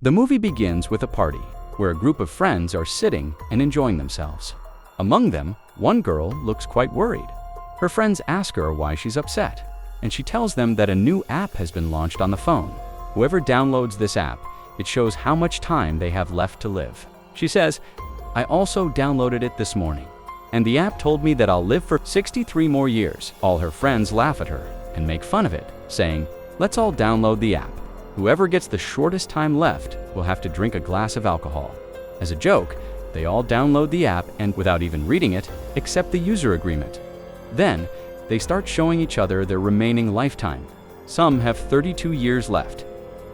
The movie begins with a party, where a group of friends are sitting and enjoying themselves. Among them, one girl looks quite worried. Her friends ask her why she's upset, and she tells them that a new app has been launched on the phone. Whoever downloads this app, it shows how much time they have left to live. She says, "I also downloaded it this morning, and the app told me that I'll live for 63 more years." All her friends laugh at her and make fun of it, saying, "Let's all download the app. Whoever gets the shortest time left will have to drink a glass of alcohol." As a joke, they all download the app and, without even reading it, accept the user agreement. Then, they start showing each other their remaining lifetime. Some have 32 years left,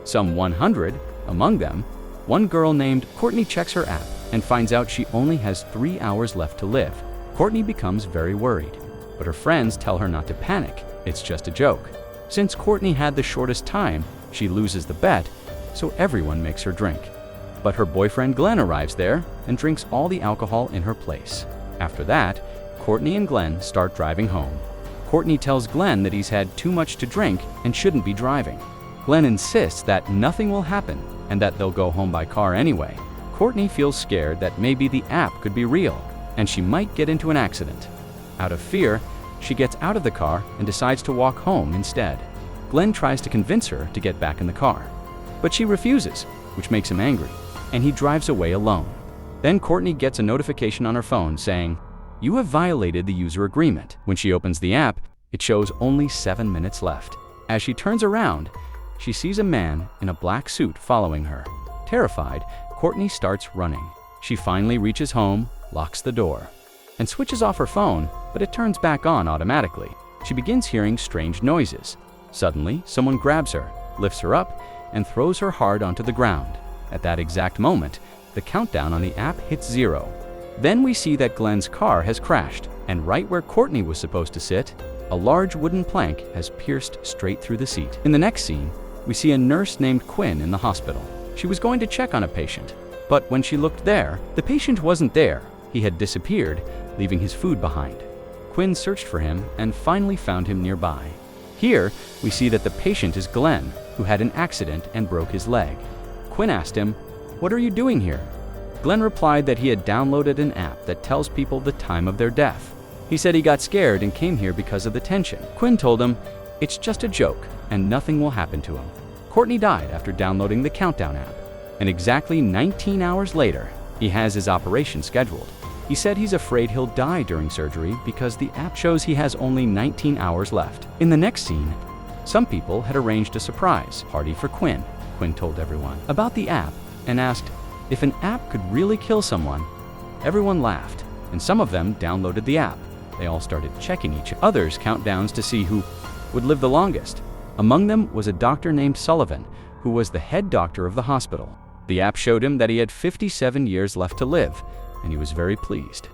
some 100. Among them, one girl named Courtney checks her app and finds out she only has 3 hours left to live. Courtney becomes very worried, but her friends tell her not to panic. It's just a joke. Since Courtney had the shortest time, she loses the bet, so everyone makes her drink. But her boyfriend Glenn arrives there and drinks all the alcohol in her place. After that, Courtney and Glenn start driving home. Courtney tells Glenn that he's had too much to drink and shouldn't be driving. Glenn insists that nothing will happen and that they'll go home by car anyway. Courtney feels scared that maybe the app could be real and she might get into an accident. Out of fear, she gets out of the car and decides to walk home instead. Glenn tries to convince her to get back in the car, but she refuses, which makes him angry, and he drives away alone. Then Courtney gets a notification on her phone saying, "You have violated the user agreement." When she opens the app, it shows only 7 minutes left. As she turns around, she sees a man in a black suit following her. Terrified, Courtney starts running. She finally reaches home, locks the door, and switches off her phone, but it turns back on automatically. She begins hearing strange noises. Suddenly, someone grabs her, lifts her up, and throws her hard onto the ground. At that exact moment, the countdown on the app hits 0. Then we see that Glenn's car has crashed, and right where Courtney was supposed to sit, a large wooden plank has pierced straight through the seat. In the next scene, we see a nurse named Quinn in the hospital. She was going to check on a patient, but when she looked there, the patient wasn't there. He had disappeared, leaving his food behind. Quinn searched for him and finally found him nearby. Here, we see that the patient is Glenn, who had an accident and broke his leg. Quinn asked him, "What are you doing here?" Glenn replied that he had downloaded an app that tells people the time of their death. He said he got scared and came here because of the tension. Quinn told him, "It's just a joke and nothing will happen to him." Courtney died after downloading the Countdown app, and exactly 19 hours later, he has his operation scheduled. He said he's afraid he'll die during surgery because the app shows he has only 19 hours left. In the next scene, some people had arranged a surprise party for Quinn. Quinn told everyone about the app and asked if an app could really kill someone. Everyone laughed, and some of them downloaded the app. They all started checking each other's countdowns to see who would live the longest. Among them was a doctor named Sullivan, who was the head doctor of the hospital. The app showed him that he had 57 years left to live, and he was very pleased.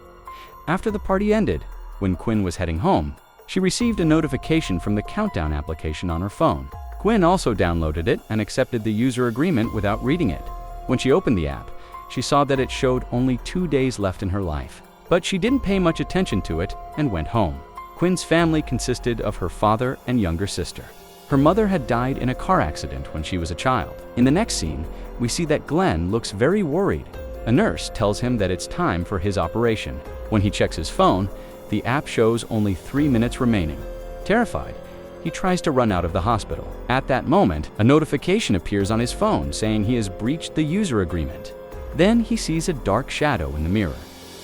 After the party ended, when Quinn was heading home, she received a notification from the Countdown application on her phone. Quinn also downloaded it and accepted the user agreement without reading it. When she opened the app, she saw that it showed only 2 days left in her life. But she didn't pay much attention to it and went home. Quinn's family consisted of her father and younger sister. Her mother had died in a car accident when she was a child. In the next scene, we see that Glenn looks very worried. A nurse tells him that it's time for his operation. When he checks his phone, the app shows only 3 minutes remaining. Terrified, he tries to run out of the hospital. At that moment, a notification appears on his phone saying he has breached the user agreement. Then he sees a dark shadow in the mirror.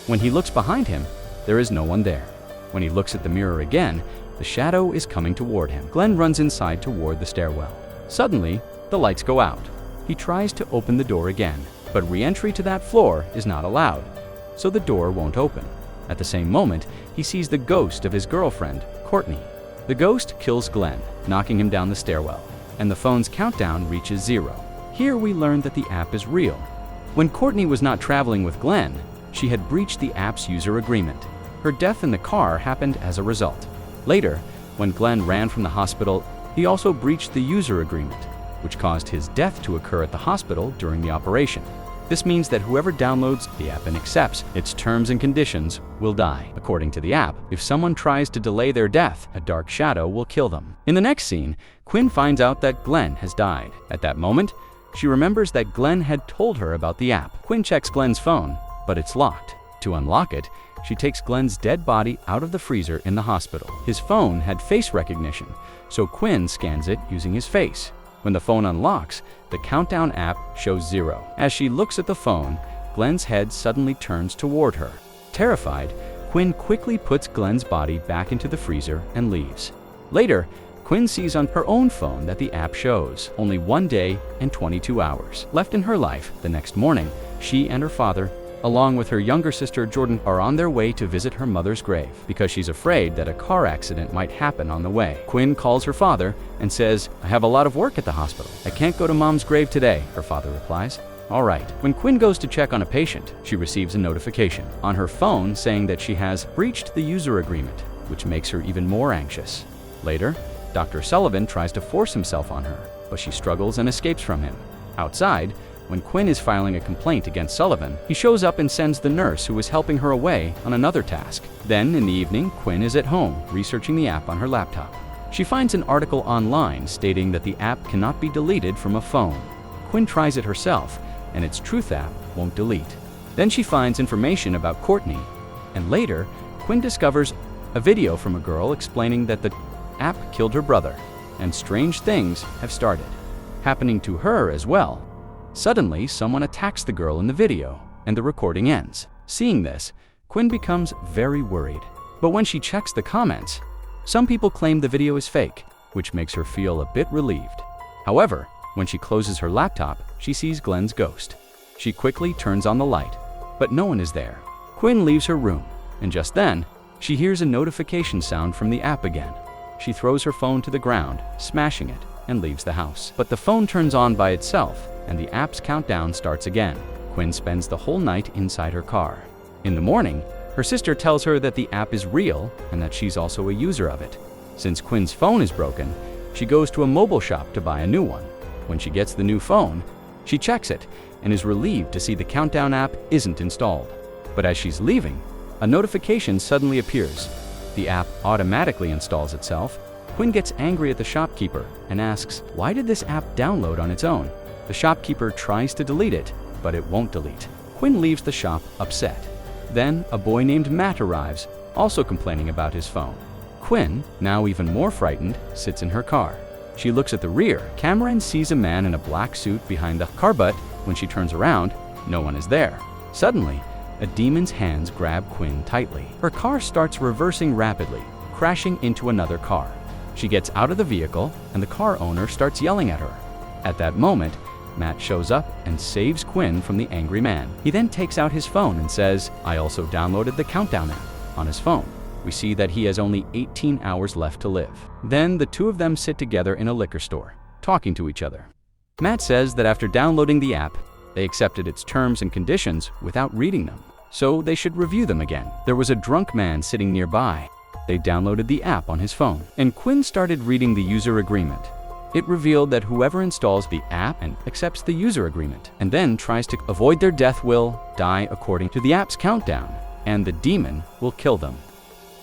When he looks behind him, there is no one there. When he looks at the mirror again, the shadow is coming toward him. Glenn runs inside toward the stairwell. Suddenly, the lights go out. He tries to open the door again, but re-entry to that floor is not allowed, so the door won't open. At the same moment, he sees the ghost of his girlfriend, Courtney. The ghost kills Glenn, knocking him down the stairwell, and the phone's countdown reaches 0. Here we learn that the app is real. When Courtney was not traveling with Glenn, she had breached the app's user agreement. Her death in the car happened as a result. Later, when Glenn ran from the hospital, he also breached the user agreement, which caused his death to occur at the hospital during the operation. This means that whoever downloads the app and accepts its terms and conditions will die. According to the app, if someone tries to delay their death, a dark shadow will kill them. In the next scene, Quinn finds out that Glenn has died. At that moment, She remembers that Glenn had told her about the app. Quinn checks Glenn's phone, but it's locked. To unlock it, she takes Glenn's dead body out of the freezer in the hospital. His phone had face recognition, so Quinn scans it using his face. When the phone unlocks, the countdown app shows 0. As she looks at the phone, Glenn's head suddenly turns toward her. Terrified, Quinn quickly puts Glenn's body back into the freezer and leaves. Later, Quinn sees on her own phone that the app shows only 1 day and 22 hours left in her life. The next morning, she and her father, along with her younger sister Jordan, are on their way to visit her mother's grave because she's afraid that a car accident might happen on the way. Quinn calls her father and says, "I have a lot of work at the hospital. I can't go to Mom's grave today," her father replies. "All right." When Quinn goes to check on a patient, she receives a notification on her phone saying that she has breached the user agreement, which makes her even more anxious. Later, Dr. Sullivan tries to force himself on her, but she struggles and escapes from him. Outside, when Quinn is filing a complaint against Sullivan, he shows up and sends the nurse who was helping her away on another task. Then, in the evening, Quinn is at home, researching the app on her laptop. She finds an article online stating that the app cannot be deleted from a phone. Quinn tries it herself, and its Truth app won't delete. Then she finds information about Courtney, and later, Quinn discovers a video from a girl explaining that the app killed her brother, and strange things have started happening to her as well. Suddenly, someone attacks the girl in the video, and the recording ends. Seeing this, Quinn becomes very worried. But when she checks the comments, some people claim the video is fake, which makes her feel a bit relieved. However, when she closes her laptop, she sees Glenn's ghost. She quickly turns on the light, but no one is there. Quinn leaves her room, and just then, she hears a notification sound from the app again. She throws her phone to the ground, smashing it, and leaves the house. But the phone turns on by itself, and the app's countdown starts again. Quinn spends the whole night inside her car. In the morning, her sister tells her that the app is real and that she's also a user of it. Since Quinn's phone is broken, she goes to a mobile shop to buy a new one. When she gets the new phone, she checks it and is relieved to see the countdown app isn't installed. But as she's leaving, a notification suddenly appears. The app automatically installs itself. Quinn gets angry at the shopkeeper and asks, "Why did this app download on its own?" The shopkeeper tries to delete it, but it won't delete. Quinn leaves the shop upset. Then a boy named Matt arrives, also complaining about his phone. Quinn, now even more frightened, sits in her car. She looks at the rear camera and sees a man in a black suit behind the car, but when she turns around, no one is there. Suddenly, a demon's hands grab Quinn tightly. Her car starts reversing rapidly, crashing into another car. She gets out of the vehicle, and the car owner starts yelling at her. At that moment, Matt shows up and saves Quinn from the angry man. He then takes out his phone and says, "I also downloaded the countdown app." On his phone, we see that he has only 18 hours left to live. Then the two of them sit together in a liquor store, talking to each other. Matt says that after downloading the app, they accepted its terms and conditions without reading them, so they should review them again. There was a drunk man sitting nearby. They downloaded the app on his phone, and Quinn started reading the user agreement. It revealed that whoever installs the app and accepts the user agreement and then tries to avoid their death will die according to the app's countdown, and the demon will kill them.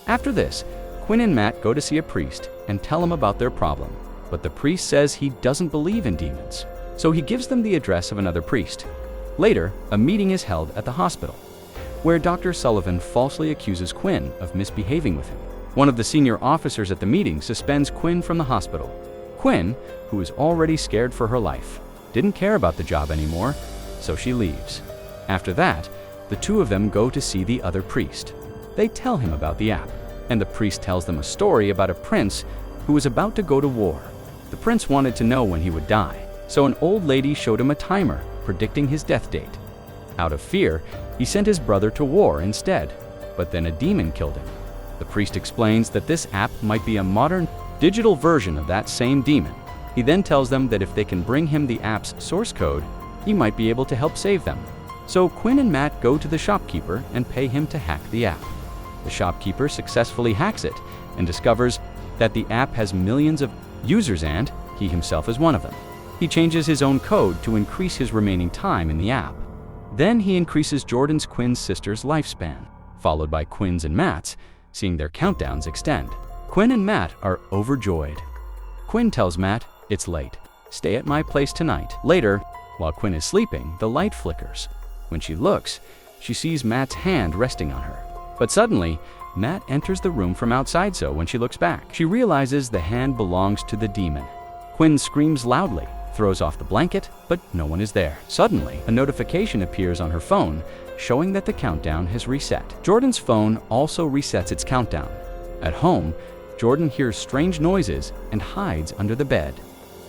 After this, Quinn and Matt go to see a priest and tell him about their problem, but the priest says he doesn't believe in demons, so he gives them the address of another priest. Later, a meeting is held at the hospital, where Dr. Sullivan falsely accuses Quinn of misbehaving with him. One of the senior officers at the meeting suspends Quinn from the hospital. Quinn, who is already scared for her life, didn't care about the job anymore, so she leaves. After that, the two of them go to see the other priest. They tell him about the app, and the priest tells them a story about a prince who was about to go to war. The prince wanted to know when he would die, so an old lady showed him a timer predicting his death date. Out of fear, he sent his brother to war instead, but then a demon killed him. The priest explains that this app might be a modern, digital version of that same demon. He then tells them that if they can bring him the app's source code, he might be able to help save them. So Quinn and Matt go to the shopkeeper and pay him to hack the app. The shopkeeper successfully hacks it and discovers that the app has millions of users and he himself is one of them. He changes his own code to increase his remaining time in the app. Then he increases Quinn's sister's lifespan, followed by Quinn's and Matt's, seeing their countdowns extend. Quinn and Matt are overjoyed. Quinn tells Matt, "It's late. Stay at my place tonight." Later, While Quinn is sleeping, the light flickers. When she looks, she sees Matt's hand resting on her. But suddenly, Matt enters the room from outside, so when she looks back, she realizes the hand belongs to the demon. Quinn screams loudly, throws off the blanket, but no one is there. Suddenly, a notification appears on her phone, showing that the countdown has reset. Jordan's phone also resets its countdown. At home, Jordan hears strange noises and hides under the bed.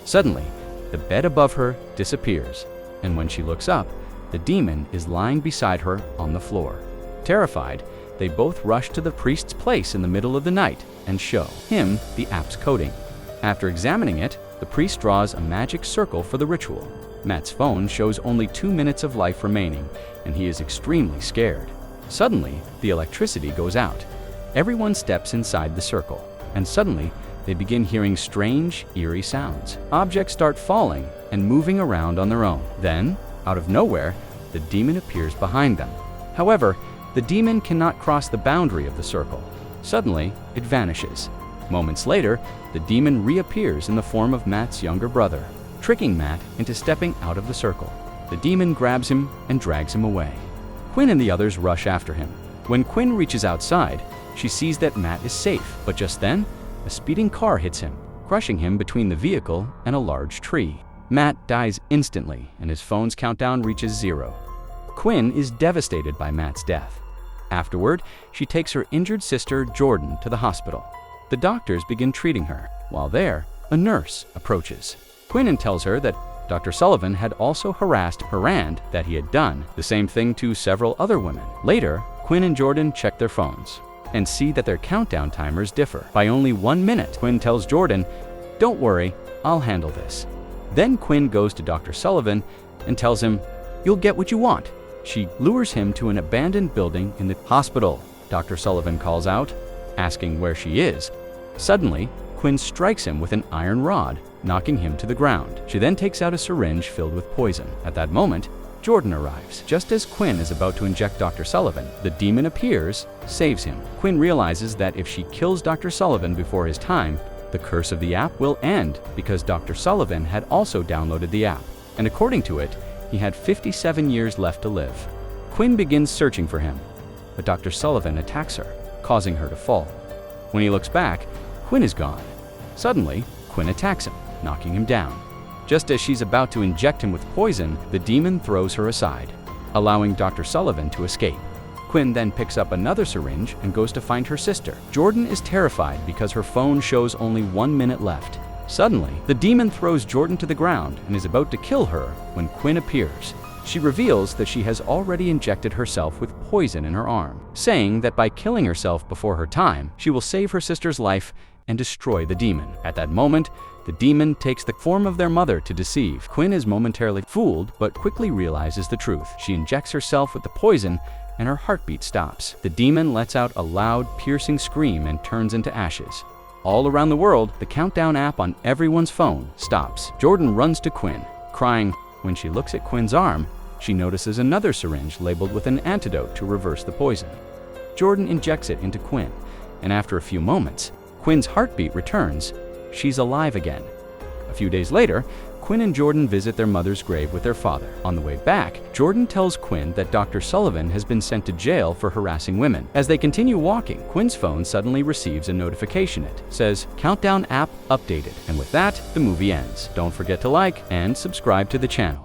Suddenly, the bed above her disappears, and when she looks up, the demon is lying beside her on the floor. Terrified, they both rush to the priest's place in the middle of the night and show him the app's coding. After examining it, the priest draws a magic circle for the ritual. Matt's phone shows only 2 minutes of life remaining, and he is extremely scared. Suddenly, the electricity goes out. Everyone steps inside the circle, and suddenly, they begin hearing strange, eerie sounds. Objects start falling and moving around on their own. Then, out of nowhere, the demon appears behind them. However, the demon cannot cross the boundary of the circle. Suddenly, it vanishes. Moments later, the demon reappears in the form of Matt's younger brother, tricking Matt into stepping out of the circle. The demon grabs him and drags him away. Quinn and the others rush after him. When Quinn reaches outside, she sees that Matt is safe, but just then, a speeding car hits him, crushing him between the vehicle and a large tree. Matt dies instantly, and his phone's countdown reaches 0. Quinn is devastated by Matt's death. Afterward, she takes her injured sister, Jordan, to the hospital. The doctors begin treating her. While there, a nurse approaches. Quinn tells her that Dr. Sullivan had also harassed her and that he had done the same thing to several other women. Later, Quinn and Jordan check their phones and see that their countdown timers differ by only 1 minute. Quinn tells Jordan, "Don't worry, I'll handle this." Then Quinn goes to Dr. Sullivan and tells him, "You'll get what you want." She lures him to an abandoned building in the hospital. Dr. Sullivan calls out, asking where she is. Suddenly, Quinn strikes him with an iron rod, knocking him to the ground. She then takes out a syringe filled with poison. At that moment, Jordan arrives. Just as Quinn is about to inject Dr. Sullivan, the demon appears, saves him. Quinn realizes that if she kills Dr. Sullivan before his time, the curse of the app will end because Dr. Sullivan had also downloaded the app, and according to it, he had 57 years left to live. Quinn begins searching for him, but Dr. Sullivan attacks her, causing her to fall. When he looks back, Quinn is gone. Suddenly, Quinn attacks him, knocking him down. Just as she's about to inject him with poison, the demon throws her aside, allowing Dr. Sullivan to escape. Quinn then picks up another syringe and goes to find her sister. Jordan is terrified because her phone shows only 1 minute left. Suddenly, the demon throws Jordan to the ground and is about to kill her when Quinn appears. She reveals that she has already injected herself with poison in her arm, saying that by killing herself before her time, she will save her sister's life and destroy the demon. At that moment, the demon takes the form of their mother to deceive. Quinn is momentarily fooled, but quickly realizes the truth. She injects herself with the poison, and her heartbeat stops. The demon lets out a loud, piercing scream and turns into ashes. All around the world, the countdown app on everyone's phone stops. Jordan runs to Quinn, crying. When she looks at Quinn's arm, she notices another syringe labeled with an antidote to reverse the poison. Jordan injects it into Quinn, and after a few moments, Quinn's heartbeat returns. She's alive again. A few days later, Quinn and Jordan visit their mother's grave with their father. On the way back, Jordan tells Quinn that Dr. Sullivan has been sent to jail for harassing women. As they continue walking, Quinn's phone suddenly receives a notification. It says, "Countdown app updated." And with that, the movie ends. Don't forget to like and subscribe to the channel.